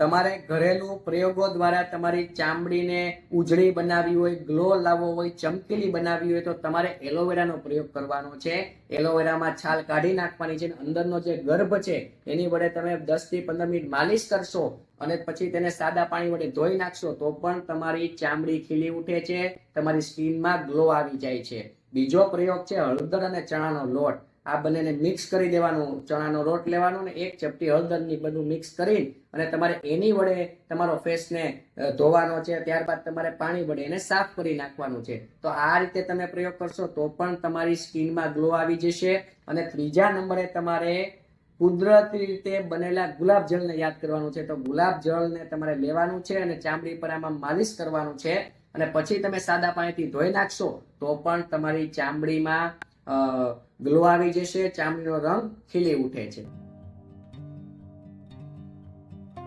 તમારે ઘરેલું પ્રયોગો દ્વારા તમારી ચામડીને ઉજળી બનાવવી હોય, ગ્લો લાવવો હોય, ચમકીલી બનાવવી હોય તો તમારે એલોવેરાનો પ્રયોગ કરવાનો છે. એલોવેરામાં છાલ કાઢી નાખવાની છે. અંદરનો જે ગર્ભ છે એની વડે તમે 10 થી 15 મિનિટ માલિશ કરશો અને પછી તેને સાદા પાણી વડે ધોઈ નાખશો તો પણ તમારી ચામડી ખીલી ઉઠે છે, તમારી સ્કિનમાં ગ્લો આવી જાય છે. બીજો પ્રયોગ છે હળદર અને ચણાનો લોટ. આ બંનેને મિક્સ કરી દેવાનું. ચણાનો લોટ લેવાનો ને 1 ચપટી હળદરની બધું મિક્સ કરી અને તમારે એની વડે તમારો ફેસને ધોવાનો છે. ત્યારબાદ તમારે પાણી વડે એને સાફ કરી નાખવાનું છે. તો આ રીતે તમે પ્રયોગ કરશો તો પણ તમારી સ્કિનમાં ગ્લો આવી જશે. અને ત્રીજા નંબરે તમારે કુદરતી રીતે બનેલા ગુલાબ જળને યાદ કરવાનું છે. તો ગુલાબ જળને તમારે લેવાનું છે અને ચામડી પર આમાં માલિશ કરવાનું છે અને પછી તમે સાદા પાણીથી ધોઈ નાખશો તો પણ તમારી ચામડીમાં ગ્લો આવી જશે, ચામડીનો રંગ ખીલી ઉઠે છે.